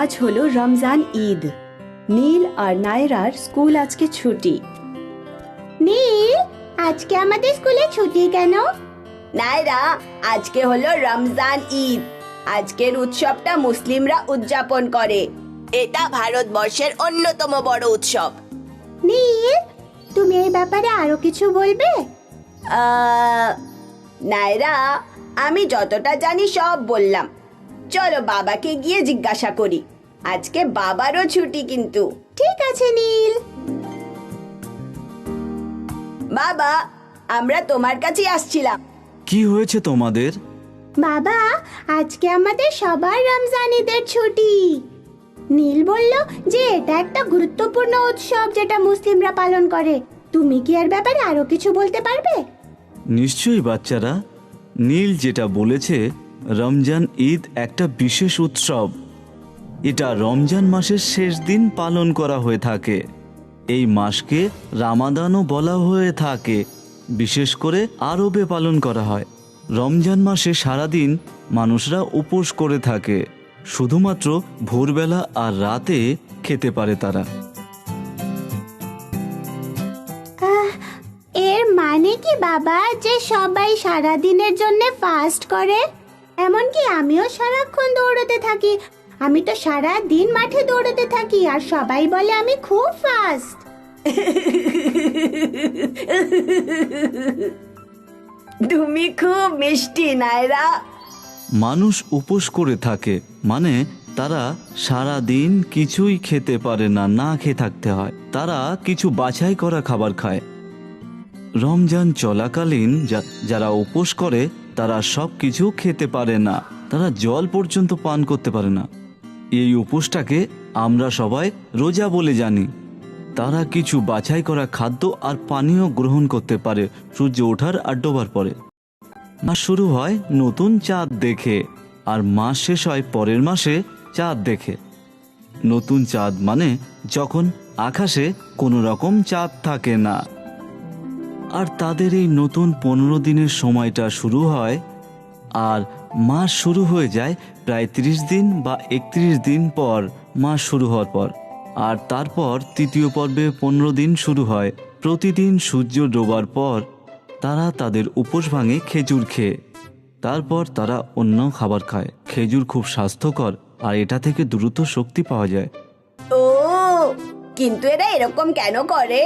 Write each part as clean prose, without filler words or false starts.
আজ হলো রমজান ঈদ। নীল আর নায়রার স্কুল আজকে ছুটি। নীল, আজকে আমাদের স্কুলে ছুটি কেন? নায়রা, আজকে হলো রমজান ঈদ। আজকের উৎসবটা মুসলিমরা উদযাপন করে। এটা ভারতবর্ষের অন্যতম বড় উৎসব। নীল, তুমি এই ব্যাপারে আরো কিছু বলবে? নায়রা, আমি যতটা জানি সব বললাম। চলো বাবাকে গিয়ে জিজ্ঞাসা করি। আজকে বাবারও ছুটি কিন্তু। ঠিক আছে নীল। বাবা, আমরা তোমার কাছে আসছিলাম। কি হয়েছে তোমাদের? বাবা, আজকে আমাদের সবার রমজান ঈদের ছুটি। নীল বলল যে এটা একটা গুরুত্বপূর্ণ উৎসব যেটা মুসলিমরা পালন করে। তুমি কি এর ব্যাপারে আরো কিছু বলতে পারবে? নিশ্চয়ই বাচ্চারা, নীল যেটা বলেছে, রমজান ঈদ একটা বিশেষ উৎসব। এটা রমজান মাসের শেষ দিন পালন করা হয়ে থাকে। এই মাসকে রামাদানও বলা হয়ে থাকে। বিশেষ করে আরবে পালন করা হয়। রমজান মাসে সারাদিন মানুষরা উপোস করে থাকে। শুধুমাত্র ভোরবেলা আর রাতে খেতে পারে তারা। এর মানে কি বাবা যে সবাই সারা দিনের জন্য ফাস্ট করে? এমনকি আমিও সারাক্ষণ দৌড়তে থাকি। আমি তো সারা দিন মাঠে দৌড়তে থাকি আর সবাই বলে আমি খুব ফাস্ট। তুমি খুব মিষ্টি নায়রা। মানুষ উপোস করে থাকে, মানে তারা সারা দিন কিছুই খেতে পারে না, না খেয়ে থাকতে হয়। তারা কিছু বাছাই করা খাবার খায়। রমজান চলাকালীন যারা উপোস করে তারা সব কিছু খেতে পারে না। তারা জল পর্যন্ত পান করতে পারে না। এই উপোসটাকে আমরা সবাই রোজা বলে জানি। তারা কিছু বাছাই করা খাদ্য আর পানীয় গ্রহণ করতে পারে সূর্য ওঠার আর ডোবার পরে। মাস শুরু হয় নতুন চাঁদ দেখে, আর মাস শেষ হয় পরের মাসে চাঁদ দেখে। নতুন চাঁদ মানে যখন আকাশে কোনো রকম চাঁদ থাকে না। আর তাদের এই নতুন 15 দিনের সময়টা শুরু হয়, আর মাস শুরু হয়ে যায় প্রায় 30 দিন বা 31 দিন পর মাস শুরু হওয়ার পর। আর তারপর তৃতীয় পর্বে 15 দিন শুরু হয়। প্রতিদিন সূর্য ডোবার পর তারা তাদের উপোস ভাঙে খেজুর খেয়ে। তারপর তারা অন্য খাবার খায়। খেজুর খুব স্বাস্থ্যকর আর এটা থেকে দ্রুত শক্তি পাওয়া যায়। ও, কিন্তু এরা এরকম কেন করে?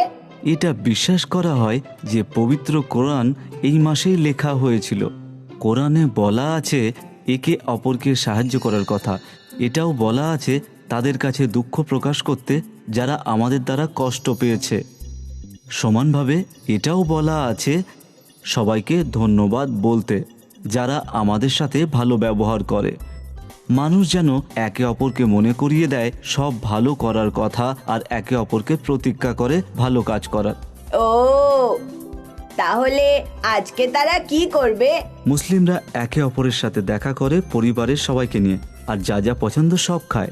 এটা বিশ্বাস করা হয় যে পবিত্র কোরআন এই মাসেই লেখা হয়েছিল। কোরআনে বলা আছে একে অপরকে সাহায্য করার কথা। এটাও বলা আছে তাদের কাছে দুঃখ প্রকাশ করতে যারা আমাদের দ্বারা কষ্ট পেয়েছে। সমানভাবে এটাও বলা আছে সবাইকে ধন্যবাদ বলতে, যারা আমাদের সাথে ভালো ব্যবহার করে। মানুষ যেন একে অপরকে মনে করিয়ে দেয় সব ভালো করার কথা, আর একে অপরকে প্রতিজ্ঞা করে ভালো কাজ করার। ও, তাহলে আজকে তারা কি করবে? মুসলিমরা একে অপরের সাথে দেখা করে পরিবারের সবাইকে নিয়ে, আর যা যা পছন্দ সব খায়।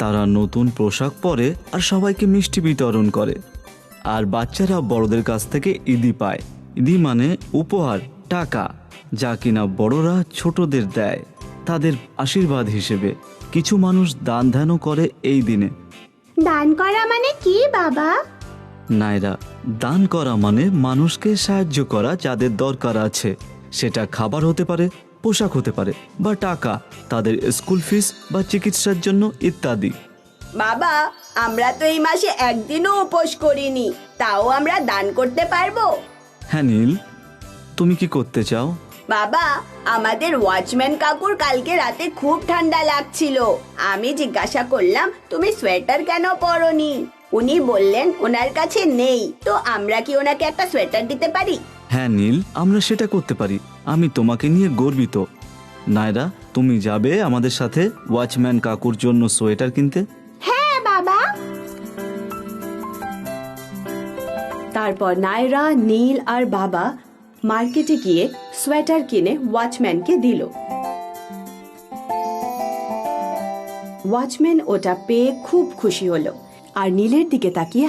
তারা নতুন পোশাক পরে আর সবাইকে মিষ্টি বিতরণ করে। আর বাচ্চারা বড়দের কাছ থেকে ঈদি পায়। ঈদি মানে উপহার, টাকা, যা কিনা বড়রা ছোটদের দেয় তাদের আশীর্বাদ হিসেবে। কিছু মানুষ দান ধ্যানও করে এই দিনে। দান করা মানে কি বাবা? নায়রা, দান করা মানে মানুষকে সাহায্য করা যাদের দরকার আছে। সেটা খাবার হতে পারে, পোশাক হতে পারে, বা টাকা তাদের স্কুল ফিস বা চিকিৎসার জন্য ইত্যাদি। বাবা, আমরা তো এই মাসে একদিনও উপোস করিনি, তাও আমরা দান করতে পারবো? হ্যাঁ নীল, তুমি কি করতে চাও? বাবা, আমাদের ওয়াচম্যান কাকুর কালকে রাতে খুব ঠান্ডা লাগছিল। আমি জিজ্ঞাসা করলাম তুমি সোয়েটার কেন পরোনি। উনি বললেন ওনার কাছে নেই। তো আমরা কি ওনাকে একটা সোয়েটার দিতে পারি? হ্যাঁ নীল, আমরা সেটা করতে পারি। আমি তোমাকে নিয়ে গর্বিত। নায়রা, তুমি যাবে আমাদের সাথে ওয়াচম্যান কাকুর জন্য সোয়েটার কিনতে? হ্যাঁ বাবা। তারপর নায়রা, নীল আর বাবা মার্কেটে গিয়ে সোয়েটার কিনে ওয়াচম্যানকে দিল। ওয়াচম্যান ওটা পেয়ে খুব খুশি হলো আর নীলের দিকে তাকিয়ে